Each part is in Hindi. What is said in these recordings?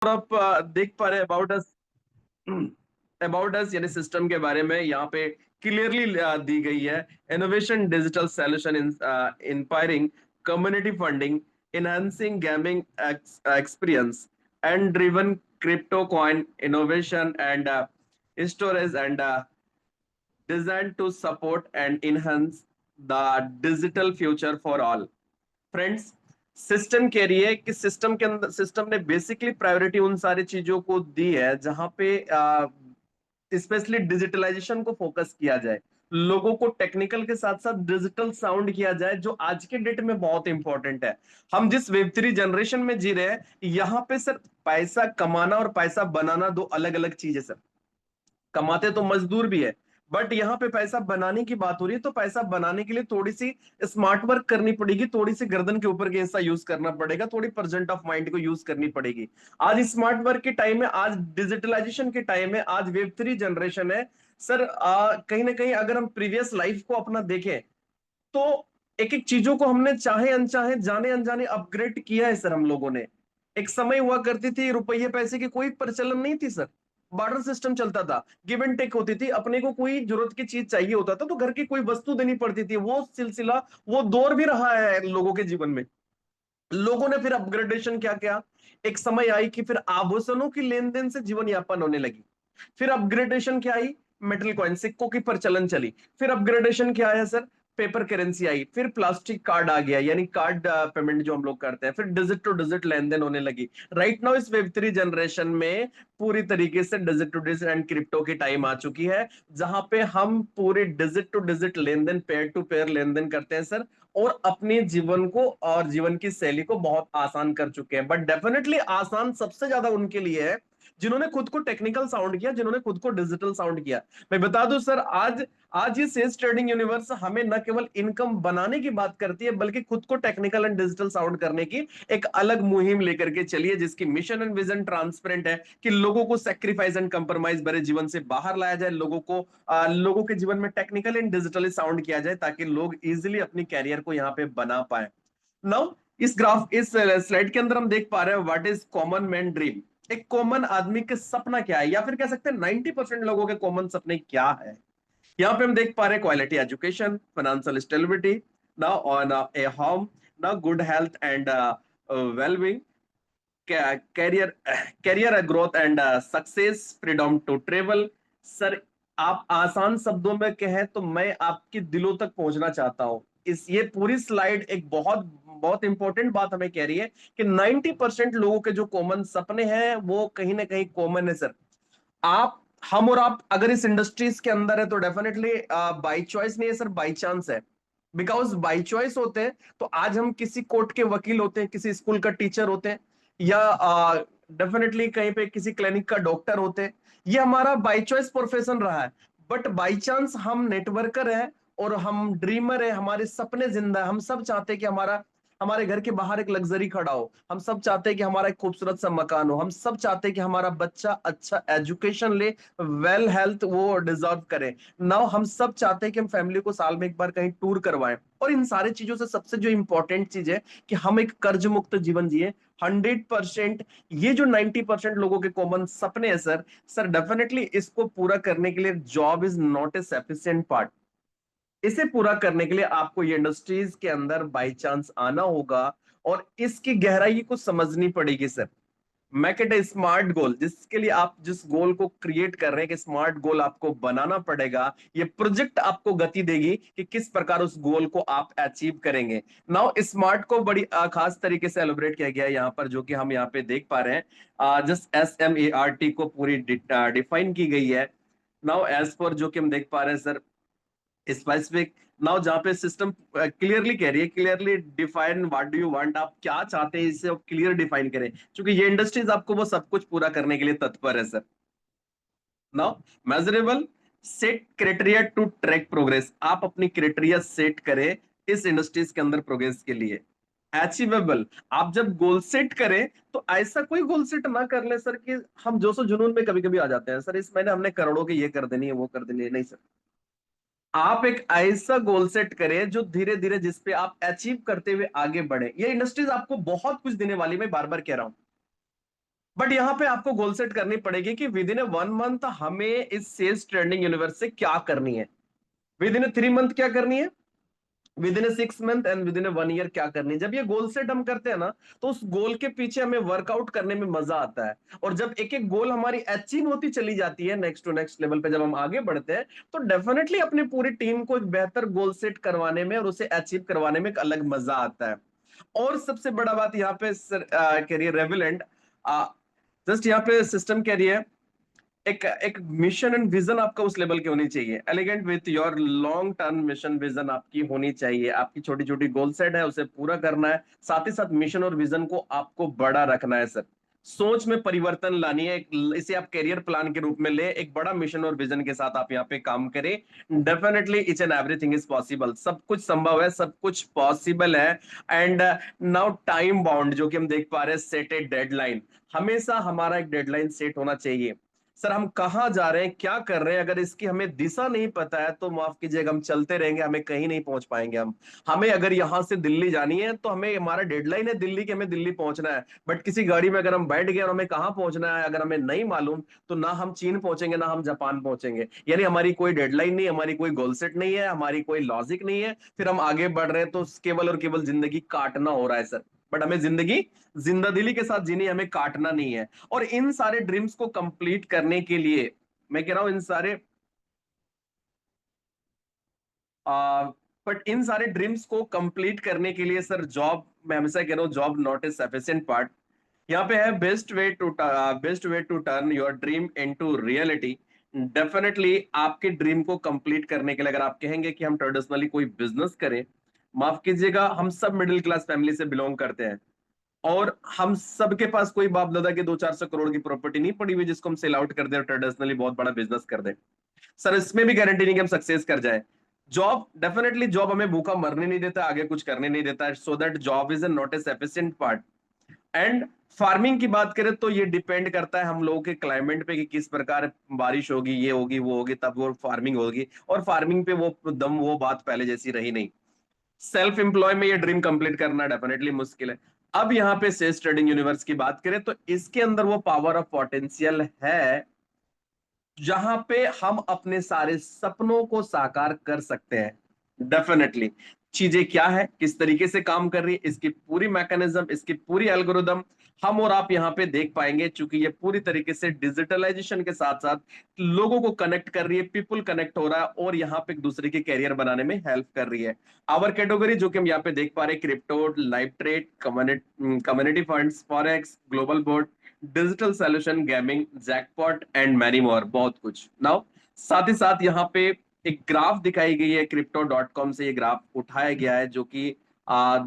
और आप देख पा रहे हैं अबाउट अस यानी सिस्टम के बारे में यहाँ पे क्लियरली दी गई है। Innovation, digital solution, inspiring community funding, enhancing gaming experience, and driven crypto coin innovation and storage and designed to support and enhance the digital future for all. Friends, system कह रही है कि सिस्टम के अंदर सिस्टम ने बेसिकली प्रायोरिटी उन सारी चीजों को दी है जहां पे स्पेशली डिजिटलाइजेशन को फोकस किया जाए, लोगों को टेक्निकल के साथ साथ डिजिटल साउंड किया जाए, जो आज के डेट में बहुत इंपॉर्टेंट है। हम जिस वेब 3 जनरेशन में जी रहे हैं, यहाँ पे सर पैसा कमाना और पैसा बनाना दो अलग अलग चीज है सर। कमाते तो मजदूर भी है, बट यहाँ पे पैसा बनाने की बात हो रही है, तो पैसा बनाने के लिए थोड़ी सी स्मार्ट वर्क करनी पड़ेगी, थोड़ी सी गर्दन के ऊपर के हिस्सा यूज करना पड़ेगा, थोड़ी प्रेजेंट ऑफ माइंड को यूज करनी पड़ेगी। आज स्मार्ट वर्क के टाइम है, आज डिजिटलाइजेशन के टाइम है, आज वेब 3 जनरेशन है सर। कहीं ना कहीं अगर हम प्रीवियस लाइफ को अपना देखें, तो एक एक चीजों को हमने चाहे अनचाहे, जाने अनजाने अपग्रेड किया है सर हम लोगों ने। एक समय हुआ करती थी, रुपये पैसे की कोई प्रचलन नहीं थी सर, बार्टर सिस्टम चलता था, गिव एंड टेक होती थी। अपने को कोई जरूरत की चीज चाहिए होता था तो घर की कोई वस्तु देनी पड़ती थी, वो सिलसिला, वो दौर भी रहा है लोगों के जीवन में। लोगों ने फिर अपग्रेडेशन क्या किया, एक समय आई कि फिर आभूषणों की लेन देन से जीवन यापन होने लगी। फिर अपग्रेडेशन क्या आई, मेटल कॉइन, सिक्कों की प्रचलन चली। फिर अपग्रेडेशन क्या आया सर, पेपर करेंसी आई। फिर प्लास्टिक कार्ड आ गया, यानी कार्ड पेमेंट जो हम लोग करते हैं। फिर डिजिट टू डिजिट लेन देन होने लगी। राइट नाउ इस वेब 3 जनरेशन में पूरी तरीके से digit to digit and crypto की टाइम आ चुकी है, जहां पे हम पूरे डिजिट टू डिजिट लेन देन, पेयर टू पेयर लेन देन करते हैं सर, और अपने जीवन को और जीवन की शैली को बहुत आसान कर चुके हैं। बट डेफिनेटली आसान सबसे ज्यादा उनके लिए है जिन्होंने खुद को टेक्निकल साउंड किया, जिन्होंने खुद को डिजिटल साउंड किया। मैं बता दूं सर, आज आज ये सेल्स ट्रेडिंग यूनिवर्स हमें न केवल इनकम बनाने की बात करती है, बल्कि खुद को टेक्निकल एंड डिजिटल साउंड करने की एक अलग मुहिम लेकर के चलिए, जिसकी मिशन एंड विजन ट्रांसपेरेंट है कि लोगों को सेक्रीफाइस एंड कंप्रोमाइज भरे जीवन से बाहर लाया जाए, लोगों के जीवन में टेक्निकल एंड डिजिटली साउंड किया जाए, ताकि लोग इजिली अपनी कैरियर को यहाँ पे बना पाए। नाउ इस स्लाइड के अंदर हम देख पा रहे हैं what is common man dream. एक कॉमन आदमी के सपना क्या है, या फिर कह सकते हैं 90% लोगों के कॉमन सपने क्या है। यहाँ पे हम देख पा रहे हैं quality education, financial stability, now on a home, now good health and wellbeing, career career growth and success, freedom to travel. Sir, आप आसान शब्दों में कहें तो मैं आपके दिलों तक पहुंचना चाहता हूं। इस ये पूरी स्लाइड एक बहुत बहुत इंपॉर्टेंट बात हमें कह रही है कि 90% लोगों के जो कॉमन सपने हैं वो कहीं ना कहीं कॉमन है सर। आप, हम और आप अगर इस इंडस्ट्रीज के अंदर है तो डेफिनेटली बाई चॉइस नहीं है सर, बाई चांस है। बिकॉज बाई चॉइस होते हैं तो आज हम किसी कोर्ट के वकील होते हैं, किसी स्कूल का टीचर होते हैं, या डेफिनेटली कहीं पे किसी क्लिनिक का डॉक्टर होते हैं। ये हमारा बाई चॉइस प्रोफेशन रहा है। बट बाई चांस हम नेटवर्कर हैं और हम ड्रीमर है, हमारे सपने जिंदा है। हम सब चाहते हैं कि हमारे घर के बाहर एक लग्जरी खड़ा हो, हम सब चाहते हैं कि हमारा एक खूबसूरत सा मकान हो, हम सब चाहते हैं कि हमारा बच्चा अच्छा एजुकेशन ले, वेल हेल्थ वो डिजर्व करे। नाउ हम सब चाहते हैं कि हम फैमिली को साल में एक बार कहीं टूर करवाएं। और इन सारी चीजों से सबसे जो इंपॉर्टेंट चीज है कि हम एक कर्ज मुक्त जीवन जिए। 100%, ये जो 90% लोगों के कॉमन सपने हैं सर डेफिनेटली इसको पूरा करने के लिए job is not a sufficient part. इसे पूरा करने के लिए आपको ये इंडस्ट्रीज के अंदर बाई चांस आना होगा और इसकी गहराई को समझनी पड़ेगी सर। मैं कहता स्मार्ट गोल, जिसके लिए आप जिस गोल को क्रिएट कर रहे हैं कि स्मार्ट गोल आपको बनाना पड़ेगा, ये प्रोजेक्ट आपको गति देगी कि किस प्रकार उस गोल को आप अचीव करेंगे। नाउ स्मार्ट को बड़ी खास तरीके से एलोबरेट किया गया है यहाँ पर, जो कि हम यहाँ पे देख पा रहे हैं। जस्ट SMART को पूरी डिफाइन की गई है। नाउ एज पर जो कि हम देख पा रहे हैं सर, स्पेसिफिक, नाउ जहाँ पे सिस्टम क्लियरली कह रही है, clearly define what do you want, आप क्या चाहते हैं इसे क्लियर डिफाइन करें, क्योंकि ये इंडस्ट्रीज आपको वो सब कुछ पूरा करने के लिए तत्पर है sir. Now measurable, set criteria to track progress, आप अपनी क्राइटेरिया सेट करें इस इंडस्ट्रीज के अंदर प्रोग्रेस के लिए। अचीवेबल, आप जब गोल सेट करें तो ऐसा कोई गोल सेट ना कर ले सर कि हम जोशो जुनून में कभी कभी आ जाते हैं सर, इस महीने हमने करोड़ों की ये कर देनी है, वो कर देनी है, नहीं सर। आप एक ऐसा गोल सेट करें जो धीरे धीरे जिस पे आप अचीव करते हुए आगे बढ़े। ये इंडस्ट्रीज आपको बहुत कुछ देने वाली, मैं बार बार कह रहा हूं। बट यहाँ पे आपको गोल सेट करनी पड़ेगी कि विद इन ए 1 मंथ हमें इस सेल्स ट्रेंडिंग यूनिवर्स से क्या करनी है, विद इन ए 3 मंथ क्या करनी है, with in A 6 month and with in A 1 year क्या करनी है। जब ये गोल सेट हम करते हैं ना, तो उस गोल के पीछे हमें वर्कआउट करने में मजा आता है। और जब एक एक गोल हमारी अचीव होती चली जाती है नेक्स्ट टू नेक्स्ट लेवल पे, जब हम आगे बढ़ते हैं, तो डेफिनेटली अपनी पूरी टीम को एक बेहतर गोल सेट करवाने में और उसे अचीव करवाने में एक अलग मजा आता है। और सबसे बड़ा बात यहाँ पे करिए रेविलेंट, जस्ट यहाँ पे सिस्टम कह रही है, एक एक मिशन एंड विजन आपका उस लेवल की होनी चाहिए, elegant with your long term mission vision आपकी होनी चाहिए। आपकी छोटी छोटी गोल सेट है, उसे पूरा करना है, साथ ही साथ मिशन और विजन को आपको बड़ा रखना है सर। सोच में परिवर्तन लानी है, इसे आप करियर प्लान के रूप में ले, एक बड़ा मिशन और विजन के साथ आप यहाँ पे काम करें। Definitely each and everything is possible, सब कुछ संभव है, सब कुछ पॉसिबल है। एंड नाउ टाइम बाउंड जो कि हम देख पा रहे हैं, सेट ए डेडलाइन। हमेशा हमारा एक डेडलाइन सेट होना चाहिए। सर हम कहाँ जा रहे हैं, क्या कर रहे हैं, अगर इसकी हमें दिशा नहीं पता है तो माफ कीजिएगा, हम चलते रहेंगे, हमें कहीं नहीं पहुंच पाएंगे हम। हमें अगर यहां से दिल्ली जानी है तो हमें, हमारा डेडलाइन है दिल्ली की, हमें दिल्ली पहुंचना है। बट किसी गाड़ी में अगर हम बैठ गए और हमें कहाँ पहुंचना है अगर हमें नहीं मालूम, तो ना हम चीन पहुंचेंगे ना हम जापान पहुंचेंगे। यानी हमारी कोई डेडलाइन नहीं, हमारी कोई गोल सेट नहीं है, हमारी कोई लॉजिक नहीं है, फिर हम आगे बढ़ रहे हैं तो केवल और केवल जिंदगी काटना हो रहा है सर। बट हमें जिंदगी जिंदा दिली के साथ जीनी, हमें काटना नहीं है। और इन सारे ड्रीम्स को कंप्लीट करने के लिए, मैं कह रहा हूं इन सारे बट इन सारे ड्रीम्स को कंप्लीट करने के लिए सर, जॉब, मैं हमेशा कह रहा हूँ job not a sufficient part. यहाँ पे है best way to turn your dream into reality. Definitely आपके ड्रीम को कंप्लीट करने के लिए, अगर आप कहेंगे कि हम ट्रेडिशनली कोई बिजनेस करें, माफ कीजिएगा, हम सब मिडिल क्लास फैमिली से बिलोंग करते हैं, और हम सबके पास कोई बाप दादा के 200-400 करोड़ की प्रॉपर्टी नहीं पड़ी हुई जिसको हम सेल आउट कर दे और ट्रेडिशनली बहुत बड़ा बिजनेस कर दे। सर इसमें भी गारंटी नहीं कि हम सक्सेस कर जाए। जॉब, डेफिनेटली जॉब हमें भूखा मरने नहीं देता, आगे कुछ करने नहीं देता है, so that job is not a sufficient part. And farming की बात करें तो ये डिपेंड करता है हम लोगों के क्लाइमेट पे कि किस प्रकार बारिश होगी, ये होगी वो होगी, तब वो फार्मिंग होगी। और फार्मिंग पे वो बात पहले जैसी रही नहीं। सेल्फ एम्प्लॉय में ये ड्रीम कंप्लीट करना डेफिनेटली मुश्किल है। अब यहाँ पे सेल्स ट्रेडिंग यूनिवर्स की बात करें तो इसके अंदर वो पावर ऑफ पोटेंशियल है जहां पे हम अपने सारे सपनों को साकार कर सकते हैं। डेफिनेटली चीजें क्या है, किस तरीके से काम कर रही है, इसकी पूरी मैकेनिज्म, इसकी पूरी एल्गोरिदम हम और आप यहाँ पे देख पाएंगे, क्योंकि ये पूरी तरीके से डिजिटलाइजेशन के साथ साथ लोगों को कनेक्ट कर रही है, पीपल कनेक्ट हो रहा है और यहाँ पे एक दूसरे के कैरियर बनाने में हेल्प कर रही है। आवर कैटेगरी जो कि हम यहाँ पे देख पा रहे हैं, crypto, live trade, community funds, forex, global board, digital solution, gaming, jackpot and many more, बहुत कुछ। नाउ साथ ही साथ यहाँ पे एक ग्राफ दिखाई गई है, crypto.com से ये ग्राफ उठाया गया है, जो कि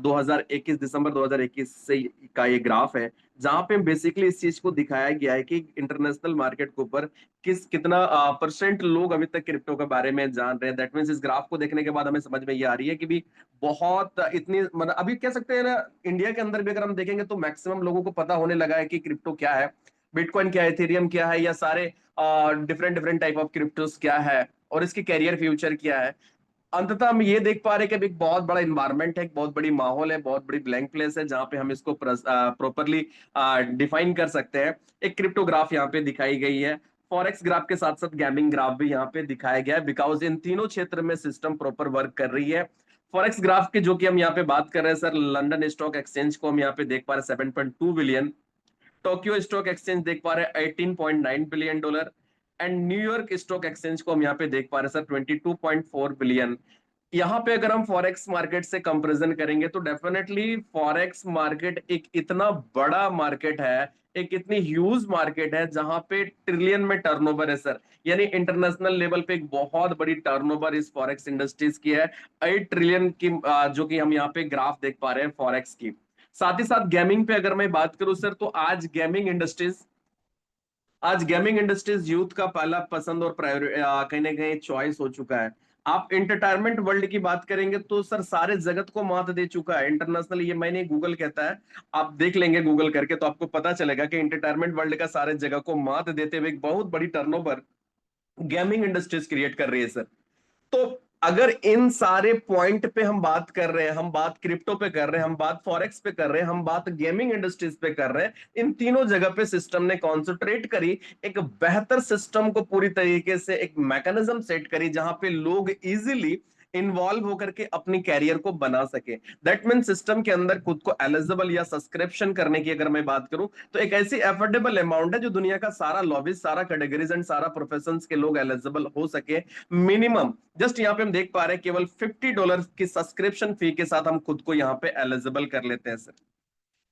2021, दिसंबर 2021 से का ये ग्राफ है, जहां पे बेसिकली इस चीज को दिखाया गया है कि इंटरनेशनल मार्केट के ऊपर कितना परसेंट लोग अभी तक क्रिप्टो के बारे में जान रहे हैं। दैट मीन्स इस ग्राफ को देखने के बाद हमें समझ में ये आ रही है कि भी बहुत इतनी, मतलब अभी कह सकते हैं ना, इंडिया के अंदर भी अगर हम देखेंगे तो मैक्सिमम लोगों को पता होने लगा है कि क्रिप्टो क्या है, बिटकॉइन क्या है, इथेरियम क्या है, या सारे डिफरेंट डिफरेंट टाइप ऑफ क्रिप्टोस क्या है और इसकी कैरियर फ्यूचर क्या है। अंततः हम ये देख पा रहे हैं कि अभी एक बहुत बड़ा इन्वायरमेंट है, एक बहुत बड़ी माहौल है, बहुत बड़ी ब्लैंक प्लेस है जहां पे हम इसको प्रॉपरली डिफाइन कर सकते हैं। एक क्रिप्टोग्राफ यहाँ पे दिखाई गई है, फॉरेक्स ग्राफ के साथ साथ गेमिंग ग्राफ भी यहाँ पे दिखाया गया है, बिकॉज इन तीनों क्षेत्र में सिस्टम प्रॉपर वर्क कर रही है। फॉरेक्स ग्राफ के जो कि हम यहाँ पे बात कर रहे हैं सर, लंदन स्टॉक एक्सचेंज को हम यहाँ पे देख पा रहे हैं 7.2 बिलियन, टोक्यो स्टॉक एक्सचेंज देख पा रहे हैं $18.9 billion, and New York stock exchange को हम यहाँ पे देख पा रहे हैं सर 22.4 बिलियन। यहाँ पे अगर हम फॉरेक्स मार्केट से कंपैरिजन करेंगे तो डेफिनेटली फॉरेक्स मार्केट एक इतना बड़ा मार्केट है, एक इतनी ह्यूज मार्केट है जहां पे ट्रिलियन में टर्नओवर है सर। यानी इंटरनेशनल लेवल पे एक बहुत बड़ी टर्नओवर इस फॉरेक्स इंडस्ट्रीज की है, 8 ट्रिलियन की, जो कि हम यहाँ पे ग्राफ देख पा रहे हैं फॉरेक्स की। साथ ही साथ गेमिंग पे अगर मैं बात करूं सर, तो आज गेमिंग इंडस्ट्रीज यूथ का पहला पसंद और कहीं ना कहीं चॉइस हो चुका है। आप इंटरटेनमेंट वर्ल्ड की बात करेंगे तो सर सारे जगत को मात दे चुका है इंटरनेशनल, ये मैंने गूगल कहता है, आप देख लेंगे गूगल करके तो आपको पता चलेगा कि इंटरटेनमेंट वर्ल्ड का सारे जगह को मात देते हुए एक बहुत बड़ी टर्नओवर गेमिंग इंडस्ट्रीज क्रिएट कर रही है सर। तो अगर इन सारे पॉइंट पे हम बात कर रहे हैं, हम बात क्रिप्टो पे कर रहे हैं, हम बात फॉरेक्स पे कर रहे हैं, हम बात गेमिंग इंडस्ट्रीज पे कर रहे हैं, इन तीनों जगह पे सिस्टम ने कॉन्सेंट्रेट करी, एक बेहतर सिस्टम को पूरी तरीके से एक मैकेनिज्म सेट करी जहां पे लोग इजीली इन्वॉल्व होकर के अपनी कैरियर को बना सके। दैट मीन सिस्टम के अंदर खुद को एलिजिबल या सब्सक्रिप्शन करने की अगर मैं बात करूं तो एक ऐसी अफोर्डेबल अमाउंट है जो दुनिया का सारा लॉबीज, सारा कैटेगरीज एंड सारा प्रोफेशंस के लोग एलिजिबल हो सके। मिनिमम जस्ट यहाँ पे हम देख पा रहे हैं केवल $50 की सब्सक्रिप्शन फी के साथ हम खुद को यहाँ पे एलिजिबल कर लेते हैं सर।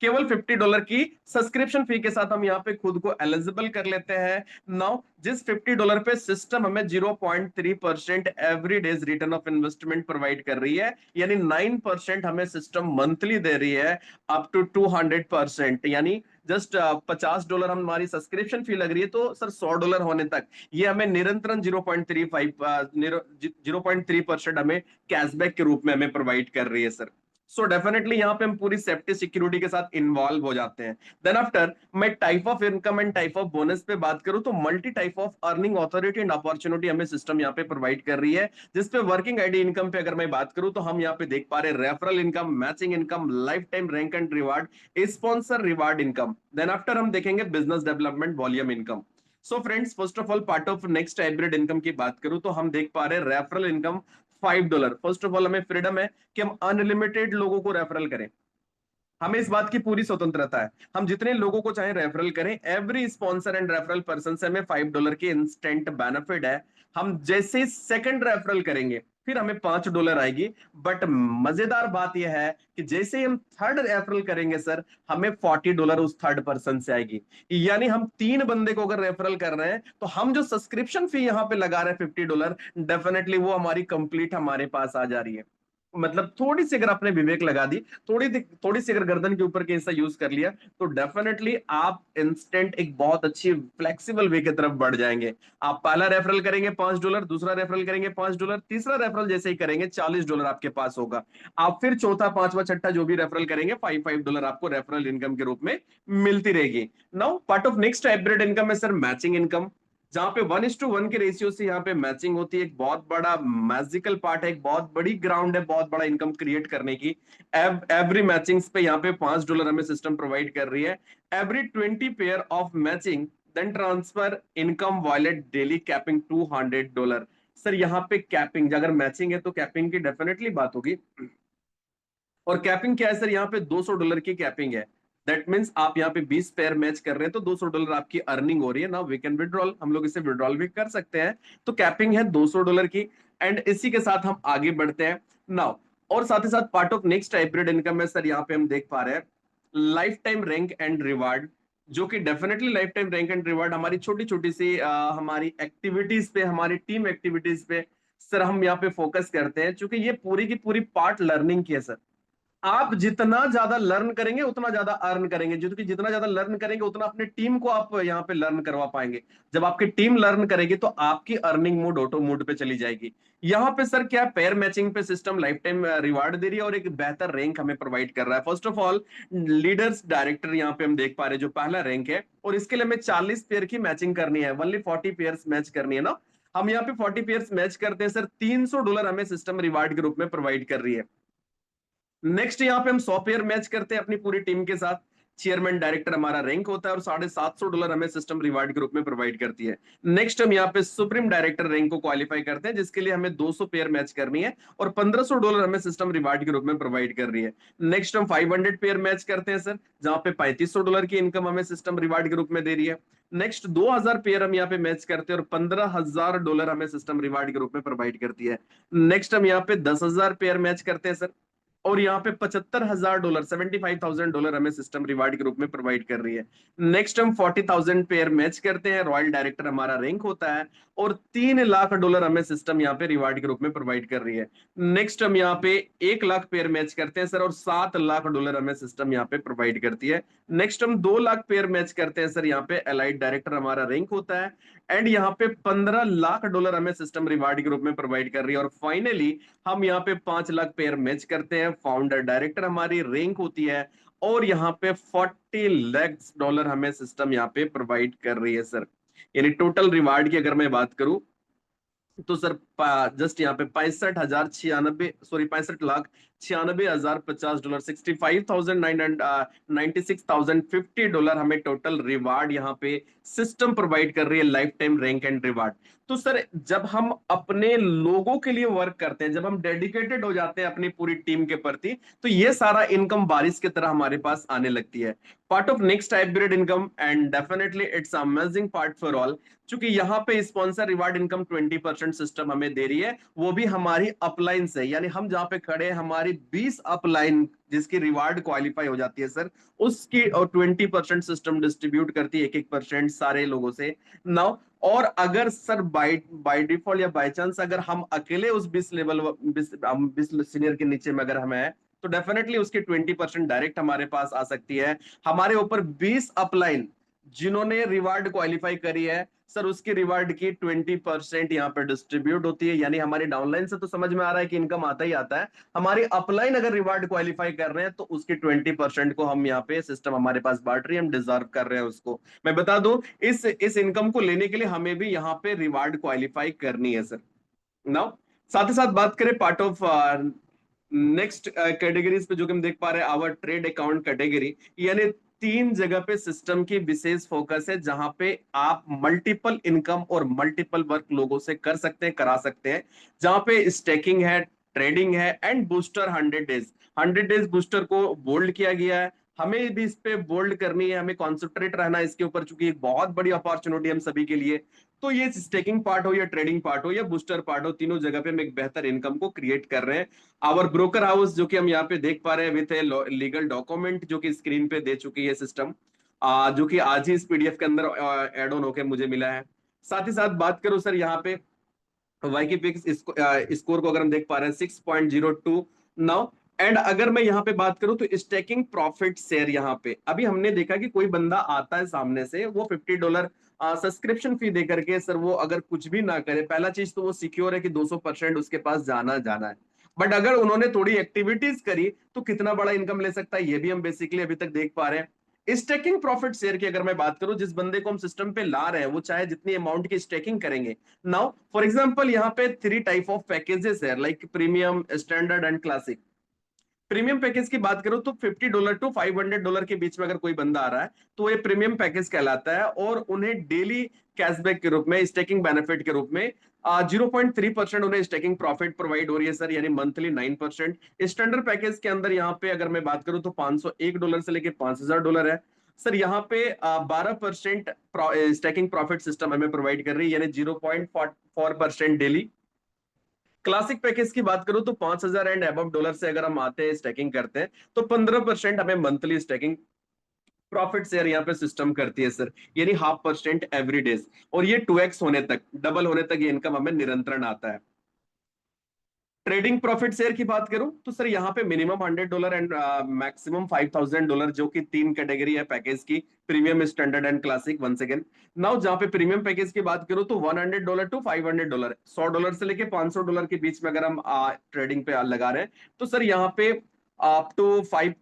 केवल $50 की सब्सक्रिप्शन फी के साथ हम यहाँ पे खुद को एलिजिबल कर लेते हैं। नाउ जिस $50 पे सिस्टम हमें 0.3% every days return of investment provide कर रही है, यानी 9% हमें सिस्टम मंथली दे रही है, अप टू 200%, यानी जस्ट $50 हमारी सब्सक्रिप्शन फी लग रही है, तो सर $100 होने तक ये हमें निरंतरम 0.3% हमें कैशबैक के रूप में हमें प्रोवाइड कर रही है सर। सो डेफिनेटली यहाँ पे हम पूरी सेफ्टी सिक्योरिटी के साथ इन्वॉल्व हो जाते हैं। देन आफ्टर मैं type of income and type of bonus पे बात करूं तो multi type of earning authority and opportunity हमें सिस्टम यहाँ पे प्रोवाइड कर रही है। जिसपे वर्किंग आईडी इनकम पे अगर मैं बात करूं तो हम यहाँ पे देख पा रहे हैं referral income, matching income, life time rank and reward, sponsor reward income. Then after हम देखेंगे business development volume income. So friends, first of all part of next hybrid income की बात करूं तो हम देख पा रहे हैं referral income $5। First of all हमें फ्रीडम है कि हम अनलिमिटेड लोगों को रेफरल करें, हमें इस बात की पूरी स्वतंत्रता है, हम जितने लोगों को चाहे रेफरल करें। Every sponsor and referral person से हमें $5 की इंस्टेंट बेनिफिट है। हम जैसे सेकंड रेफरल करेंगे फिर हमें $5 आएगी। बट मजेदार बात यह है कि जैसे ही हम थर्ड रेफरल करेंगे सर, हमें $40 उस थर्ड पर्सन से आएगी। यानी हम 3 बंदे को अगर रेफरल कर रहे हैं तो हम जो सब्सक्रिप्शन फी यहाँ पे लगा रहे हैं $50, डेफिनेटली वो हमारी कंप्लीट हमारे पास आ जा रही है। मतलब थोड़ी सी अगर आपने विवेक लगा दी, थोड़ी सी अगर गर्दन के ऊपर के हिस्सा यूज कर लिया, तो डेफिनेटली आप इंस्टेंट एक बहुत अच्छी फ्लेक्सिबल वे की तरफ बढ़ जाएंगे। आप पहला रेफरल करेंगे $5, दूसरा रेफरल करेंगे $5, तीसरा रेफरल जैसे ही करेंगे $40 आपके पास होगा। आप फिर चौथा, पांचवा, छठा जो भी रेफरल करेंगे $5 आपको रेफरल इनकम के रूप में मिलती रहेगी। Now part of next hybrid income है सर मैचिंग इनकम, जहां पे 1:1 के रेशियो से यहाँ पे मैचिंग होती है। एक बहुत बड़ा मैजिकल पार्ट है, एक बहुत बड़ी ग्राउंड है बहुत बड़ा इनकम क्रिएट करने की। एवरी मैचिंग्स पे यहाँ पे $5 हमें सिस्टम प्रोवाइड कर रही है। Every 20 pair of matching then transfer income wallet daily capping $200। Sir यहाँ पे कैपिंग, अगर मैचिंग है तो कैपिंग की डेफिनेटली बात होगी। और कैपिंग क्या है सर, यहाँ पे $200 की कैपिंग है। दैट मीन्स आप यहाँ पे 20 पेयर मैच कर रहे हैं तो $200 आपकी अर्निंग हो रही है ना। वी कैन विड्रॉल, हम लोग इसे विड्रॉल भी कर सकते हैं। तो कैपिंग है $200 की। एंड इसी के साथ हम आगे बढ़ते हैं नाउ। और साथ ही साथ part of next hybrid income है सर, यहाँ पे हम देख पा रहे हैं life time rank and reward, जो कि definitely life time rank and reward हमारी छोटी छोटी सी हमारी एक्टिविटीज पे, हमारी टीम एक्टिविटीज पे सर हम यहाँ पे फोकस करते हैं, क्योंकि ये पूरी की पूरी पार्ट लर्निंग की है सर। आप जितना ज्यादा लर्न करेंगे उतना ज्यादा अर्न करेंगे, क्योंकि जितना ज्यादा लर्न करेंगे उतना अपने टीम को आप यहाँ पे लर्न करवा पाएंगे। जब आपकी टीम लर्न करेगी तो आपकी अर्निंग मोड ऑटो मोड पे चली जाएगी। यहाँ पे सर क्या पेयर मैचिंग पे सिस्टम लाइफ टाइम रिवार्ड दे रही है और एक बेहतर रैंक हमें प्रोवाइड कर रहा है। First of all leaders director यहाँ पे हम देख पा रहे हैं जो पहला रैंक है, और इसके लिए हमें 40 पेयर की मैचिंग करनी है, ओनली 40 पेयर मैच करनी है ना। हम यहाँ पे 40 पेयर मैच करते हैं सर, $300 हमें सिस्टम रिवार्ड के रूप में प्रोवाइड कर रही है। नेक्स्ट यहाँ पे हम 100 पेयर मैच करते हैं अपनी पूरी टीम के साथ, चेयरमैन डायरेक्टर हमारा रैंक होता है और $750 हमें सिस्टम रिवार्ड के रूप में प्रोवाइड करती है। नेक्स्ट हम यहाँ पे सुप्रीम डायरेक्टर रैंक को क्वालिफाई करते हैं, जिसके लिए हमें 200 पेयर मैच करनी है और $1500 हमें सिस्टम रिवार्ड के रूप में प्रोवाइड कर रही है। नेक्स्ट हम 500 पेयर मैच करते हैं सर, जहां पे $3500 की इनकम हमें सिस्टम रिवार्ड के रूप में दे रही है। नेक्स्ट 2000 पेयर हम यहाँ पे मैच करते हैं और $15000 हमें सिस्टम रिवार्ड के रूप में प्रोवाइड करती है। नेक्स्ट हम यहाँ पे 10,000 पेयर मैच करते हैं सर, और यहाँ पे $75,000, $75,000 हमें सिस्टम रिवार्ड के रूप में प्रोवाइड कर रही है। नेक्स्ट हम 40,000 पेयर मैच करते हैं, रॉयल डायरेक्टर हमारा रैंक होता है और $3 लाख हमें सिस्टम यहाँ पे रिवार्ड के रूप में प्रोवाइड कर रही है। नेक्स्ट हम यहाँ पे 1 लाख पेयर मैच करते हैं सर, और $7 लाख हमें सिस्टम यहाँ पे प्रोवाइड करती है। नेक्स्ट हम 2 लाख पेयर मैच करते हैं सर, यहाँ पे एलाइड डायरेक्टर हमारा रैंक होता है एंड यहाँ पे $15 लाख हमें सिस्टम रिवार्ड के रूप में प्रोवाइड कर रही है। और फाइनली हम यहाँ पे 5 लाख पेयर मैच करते हैं, फाउंडर डायरेक्टर हमारी रैंक होती है और यहाँ पे $40 लाख हमें सिस्टम यहाँ पे प्रोवाइड कर रही है सर। यानी टोटल रिवार्ड की अगर मैं बात करूं तो सर जस्ट यहाँ पे 65,96,50 डॉलर, $65,996,050 हमें टोटल रिवार्ड यहाँ पे सिस्टम प्रोवाइड कर रही है, life time rank and reward. तो सर जब हम अपने लोगों के लिए वर्क करते हैं, जब हम डेडिकेटेड हो जाते हैं अपनी पूरी टीम के प्रति, तो ये सारा इनकम बारिश की तरह हमारे पास आने लगती है। Part of next hybrid income, and definitely it's amazing part for all, क्योंकि यहाँ पे स्पॉन्सर रिवार्ड इनकम 20% सिस्टम हमें दे रही है, वो भी हमारी अपलाइन से, यानी हम जहाँ पे खड़े हैं हमारी 20 अपलाइन जिसकी रिवार्ड क्वालिफाई हो जाती है सर, उसकी और 20% सिस्टम डिस्ट्रीब्यूट करती है, 1-1% सारे लोगों से। नाउ और अगर सर बाय बाय डिफॉल्ट या बाय चांस अगर हम अकेले उस 20 लेवल 20 सीनियर के नीचे में अगर हम हैं, तो डेफिनेटली उसकी 20% डायरेक्ट हमारे पास आ सकती है। हमारे ऊपर 20 अपलाइन जिन्होंने रिवार्ड क्वालिफाई करी है सर, उसकी रिवार्ड की 20% यहाँ पे डिस्ट्रीब्यूट होती है। यानी हमारी डाउनलाइन से तो समझ में आ रहा है कि इनकम आता ही आता है, हमारी अपलाइन अगर रिवार्ड क्वालिफाई कर रहे हैं तो उसकी 20% को हम यहाँ पे सिस्टम हमारे पास बांट रही है, हम डिजर्व कर रहे हैं उसको। मैं बता दूं, इस इनकम को लेने के लिए हमें भी यहाँ पे रिवार्ड क्वालिफाई करनी है सर। नाउ साथ ही साथ बात करें पार्ट ऑफ नेक्स्ट कैटेगरीज पे, जो कि हम देख पा रहे हैं आवर ट्रेड अकाउंट कैटेगरी, यानी 3 जगह पे सिस्टम की विशेष फोकस है जहां पे आप मल्टीपल इनकम और मल्टीपल वर्क लोगों से कर सकते हैं, करा सकते हैं, जहां पे स्टेकिंग है, ट्रेडिंग है and booster 100 days. 100 days booster को बोल्ड किया गया है, हमें भी इस पे बोल्ड करनी है, हमें कॉन्सेंट्रेट रहना है इसके ऊपर, चूंकि एक बहुत बड़ी अपॉर्चुनिटी हम सभी के लिए। तो ये स्टेकिंग पार्ट हो या ट्रेडिंग पार्ट हो या बूस्टर पार्ट हो, तीनों जगह पे हम एक बेहतर इनकम को क्रिएट कर रहे हैं। आवर ब्रोकर हाउस जो कि हम यहाँ पे देख पा रहे हैं विथ ए लीगल डॉक्यूमेंट जो कि स्क्रीन पे दे चुकी है सिस्टम, जो कि आज ही इस पीडीएफ के अंदर एड ऑन होकर मुझे मिला है। साथ ही साथ बात करूं सर यहाँ पे वाईकी पिक्स स्कोर को अगर हम देख पा रहे हैं 6.02 नाउ। एंड अगर मैं यहाँ पे बात करूं तो स्टेकिंग प्रॉफिट शेयर, यहाँ पे अभी हमने देखा कि कोई बंदा आता है सामने से, वो $50 सब्सक्रिप्शन फी दे करके सर वो अगर कुछ भी ना करे, पहला चीज तो वो सिक्योर है कि 200% उसके पास जाना जाना है। बट अगर उन्होंने थोड़ी एक्टिविटीज करी तो कितना बड़ा इनकम ले सकता है, ये भी हम बेसिकली अभी तक देख पा रहे हैं। स्टेकिंग प्रॉफिट शेयर की अगर मैं बात करूं, जिस बंदे को हम सिस्टम पे ला रहे हैं वो चाहे जितनी अमाउंट की स्टेकिंग करेंगे। नाउ फॉर एग्जांपल यहाँ पे 3 टाइप ऑफ पैकेजेस है, like premium, standard and classic. Premium package की बात करूं तो $50 टू $500 के बीच में अगर कोई बंदा आ रहा है तो ये प्रीमियम पैकेज कहलाता है, और उन्हें डेली कैशबैक के रूप में, स्टेकिंग बेनिफिट के रूप में 0.3% उन्हें स्टेकिंग प्रॉफिट प्रोवाइड हो रही है सर, यानी मंथली 9%। स्टैंडर्ड पैकेज के अंदर यहाँ पे अगर मैं बात करूं तो $501 से लेके $5,000 है सर। यहाँ पे 12% स्टेकिंग प्रॉफिट सिस्टम हमें प्रोवाइड कर रही है, यानी 0.4% डेली। क्लासिक पैकेज की बात करूं तो 5,000 एंड अबव डॉलर से अगर हम आते हैं, स्टेकिंग करते हैं, तो 15% हमें मंथली स्टेकिंग प्रॉफिट शेयर यहाँ पे सिस्टम करती है सर, यानी 0.5% एवरी डेज। और ये 2x होने तक, डबल होने तक ये इनकम हमें निरंतरण आता है। ट्रेडिंग प्रॉफिट शेयर की बात करूं तो सर यहाँ पे मिनिमम $100 एंड मैक्सिमम $5,000, जो कि 3 कैटेगरी है पैकेज की, premium, standard and classic. Once again now जहाँ पे प्रीमियम पैकेज की बात करूं तो $100 टू $500, $100 से लेके $500 के बीच में अगर हम ट्रेडिंग पे लगा रहे हैं, तो सर यहाँ पे अप टू 5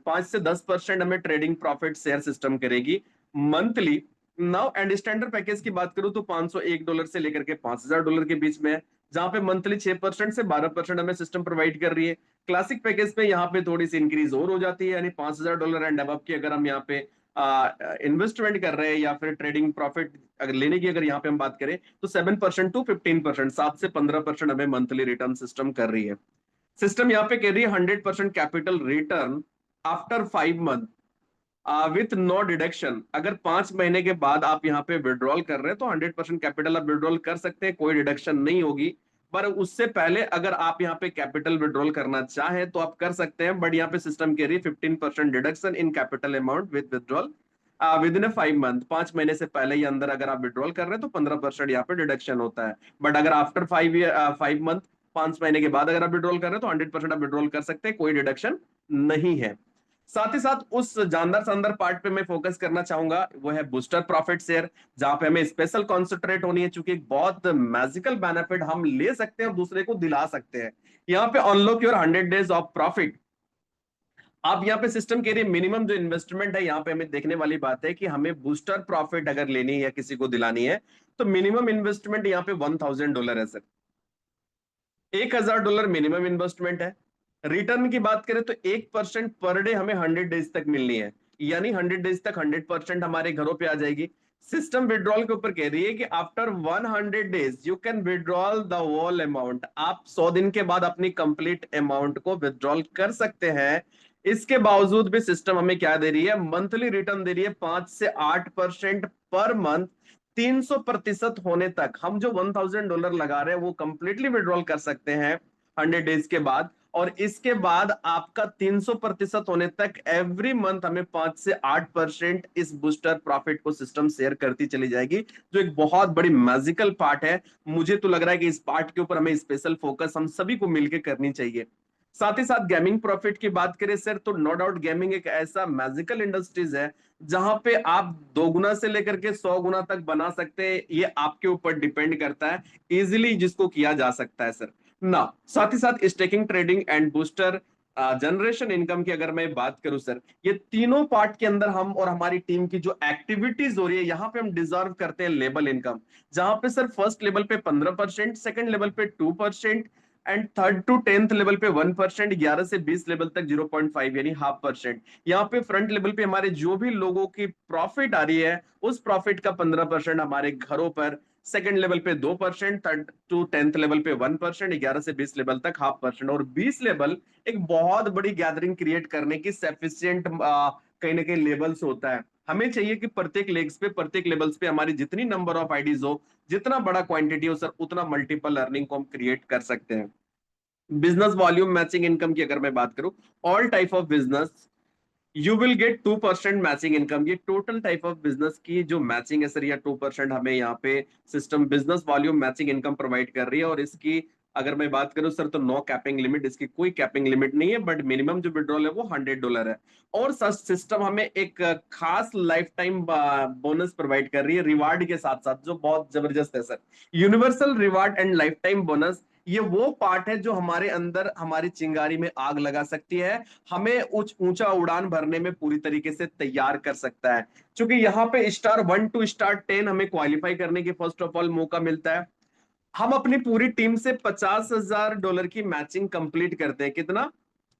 5 से 10% हमें ट्रेडिंग प्रॉफिट शेयर सिस्टम करेगी monthly. Now and standard package की बात करूं तो $501 से लेकर के $5,000 के बीच में है, जहां पे मंथली 6% से 12% हमें सिस्टम प्रोवाइड कर रही है। क्लासिक पैकेज पे यहाँ पे थोड़ी सी इंक्रीज और हो जाती है, यानी $5,000 एंड अब की अगर हम यहाँ पे इन्वेस्टमेंट कर रहे हैं या फिर ट्रेडिंग प्रॉफिट अगर लेने की अगर यहाँ पे हम बात करें, तो 7% टू 15%, 7 से 15% हमें मंथली रिटर्न सिस्टम कर रही है। सिस्टम यहाँ पे कह रही है 100% capital return after 5 month with no deduction. अगर 5 महीने के बाद आप यहाँ पे विड्रॉल कर रहे हैं तो 100% कैपिटल आप विड्रॉल कर सकते हैं, कोई डिडक्शन नहीं होगी। पर उससे पहले अगर आप यहाँ पे कैपिटल विड्रॉल करना चाहें तो आप कर सकते हैं, बट यहाँ पे सिस्टम कह रही है 15% deduction in capital amount with withdrawal with in 5 month. 5 महीने से पहले ही अंदर अगर आप विड्रॉल कर रहे हैं तो 15% यहाँ पे डिडक्शन होता है। बट अगर आफ्टर 5 मंथ, 5 महीने के बाद अगर आप विड्रॉल कर रहे हैं तो 100% आप विड्रॉल कर सकते हैं, कोई डिडक्शन नहीं है। साथ ही साथ उस जानदार शानदार पार्ट पे मैं फोकस करना चाहूंगा, वो है बूस्टर प्रॉफिट शेयर, जहां पे हमें स्पेशल कॉन्सेंट्रेट होनी है, चूंकि एक बहुत मैजिकल बेनिफिट हम ले सकते हैं और दूसरे को दिला सकते हैं। यहाँ पे unlock your 100 days of profit आप यहाँ पे सिस्टम कह रही है मिनिमम जो इन्वेस्टमेंट है, यहाँ पे हमें देखने वाली बात है कि हमें बूस्टर प्रॉफिट अगर लेनी है या किसी को दिलानी है, तो मिनिमम इन्वेस्टमेंट यहाँ पे $1,000 है सर। $1,000 मिनिमम इन्वेस्टमेंट है। रिटर्न की बात करें तो 1% पर डे हमें 100 डेज तक मिलनी है, यानी 100 डेज तक 100% हमारे घरों पे आ जाएगी। सिस्टम विड्रॉल के ऊपर कह रही है कि after 100 days you can withdrawal the whole amount. आप 100 दिन के बाद अपनी कंप्लीट अमाउंट को विड्रॉल कर सकते हैं। इसके बावजूद भी सिस्टम हमें क्या दे रही है, मंथली रिटर्न दे रही है 5 से 8% पर मंथ। 300% होने तक हम जो $1,000 लगा रहे हैं वो कंप्लीटली विड्रॉल कर सकते हैं 100 डेज के बाद। और इसके बाद आपका 300% होने तक एवरी मंथ हमें 5 से 8% इस बूस्टर प्रॉफिट को सिस्टम शेयर करती चली जाएगी, जो एक बहुत बड़ी मैजिकल पार्ट है। मुझे तो लग रहा है कि इस पार्ट के ऊपर हमें स्पेशल फोकस हम सभी को मिलकर करनी चाहिए। साथ ही साथ गेमिंग प्रॉफिट की बात करें सर, तो नो डाउट गेमिंग एक ऐसा मैजिकल इंडस्ट्रीज है जहां पे आप 2 गुना से लेकर के 100 गुना तक बना सकते हैं। ये आपके ऊपर डिपेंड करता है, इजिली जिसको किया जा सकता है सर ना। साथ ही साथ staking, trading and booster generation income की अगर मैं बात करूं सर, ये तीनों पार्ट के अंदर हम और हमारी टीम की जो एक्टिविटीज हो रही है, यहाँ पे हम डिजर्व करते हैं लेवल इनकम। जहां पे सर फर्स्ट लेवल पे 15%, सेकंड लेवल पे 2% and third to tenth level पे 1%, 11 से 20 लेवल तक 0.5 यानी ½ %। यहाँ पे फ्रंट लेवल पे हमारे जो भी लोगों की प्रॉफिट आ रही है उस प्रॉफिट का 15% हमारे घरों पर, सेकंड लेवल पे 2%, थर्ड टू टेंथ लेवल पे 1%, 11 से 20 लेवल तक ½ %। और 20 लेवल एक बहुत बड़ी गैदरिंग क्रिएट करने की सफिशियंट कहीं ना कहीं लेवल्स होता है। हमें चाहिए कि प्रत्येक लेग्स पे, प्रत्येक लेवल्स पे हमारी जितनी नंबर ऑफ आईडीज हो, जितना बड़ा क्वांटिटी हो सर, उतना मल्टीपल अर्निंग को हम क्रिएट कर सकते हैं। बिजनेस वॉल्यूम मैचिंग इनकम की अगर मैं बात करूं, all type of business you will get 2% matching income. ये टोटल टाइप ऑफ बिजनेस की जो मैचिंग है सर, या 2% हमें यहाँ पे system business volume matching income provide कर रही है। और इसकी अगर मैं बात करूं सर, तो नो कैपिंग लिमिट, इसकी कोई कैपिंग लिमिट नहीं है, बट मिनिमम जो विड्रॉल है वो $100 है। और सिस्टम हमें एक खास लाइफ टाइम बोनस प्रोवाइड कर रही है रिवार्ड के साथ साथ, जो बहुत जबरदस्त है sir. Universal reward and life time bonus, ये वो पार्ट है जो हमारे अंदर हमारी चिंगारी में आग लगा सकती है, हमें ऊंचा उड़ान भरने में पूरी तरीके से तैयार कर सकता है। क्योंकि यहाँ पे स्टार 1 टू स्टार 10 हमें क्वालिफाई करने की फर्स्ट ऑफ ऑल मौका मिलता है। हम अपनी पूरी टीम से $50,000 की मैचिंग कंप्लीट करते हैं। कितना?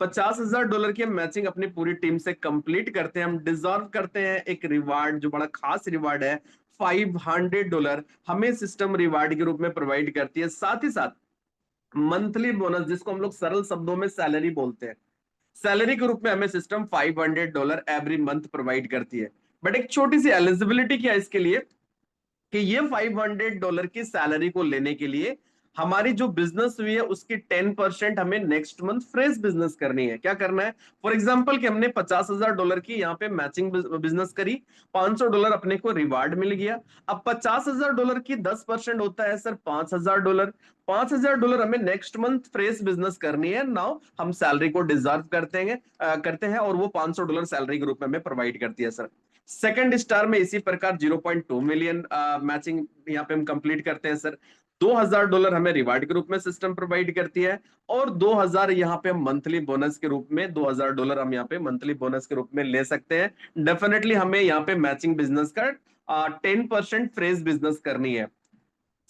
$50,000 की हम मैचिंग अपनी पूरी टीम से कंप्लीट करते हैं। हम डिजर्व करते हैं एक रिवार्ड, जो बड़ा खास रिवार्ड है, $500 हमें सिस्टम रिवार्ड के रूप में प्रोवाइड करती है। साथ ही साथ मंथली बोनस, जिसको हम लोग सरल शब्दों में सैलरी बोलते हैं, सैलरी के रूप में हमें सिस्टम $500 एवरी मंथ प्रोवाइड करती है। बट एक छोटी सी एलिजिबिलिटी क्या है इसके लिए, कि ये $500 की सैलरी को लेने के लिए हमारी जो बिजनेस हुई है उसकी 10% हमें नेक्स्ट मंथ फ्रेश बिजनेस करनी है। क्या करना है? फॉर एग्जाम्पल कि हमने $50,000 की यहाँ पे मैचिंग बिजनेस करी, $500 अपने को रिवार्ड मिल गया। अब $50,000 की 10% होता है सर $5,000। $5,000 हमें नेक्स्ट मंथ फ्रेश बिजनेस करनी है। नाउ हम सैलरी को डिजर्व करते हैं और वो $500 सैलरी के रूप में हमें प्रोवाइड करती है सर। सेकंड स्टार में इसी प्रकार 0.2 मिलियन मैचिंग यहाँ पे हम कंप्लीट करते हैं सर। $2,000 हमें रिवार्ड के रूप में सिस्टम प्रोवाइड करती है, और 2,000 यहाँ पे हम मंथली बोनस के रूप में, $2,000 हम यहाँ पे मंथली बोनस के रूप में ले सकते हैं। डेफिनेटली हमें यहाँ पे मैचिंग बिजनेस का 10% फ्रेश बिजनेस करनी है।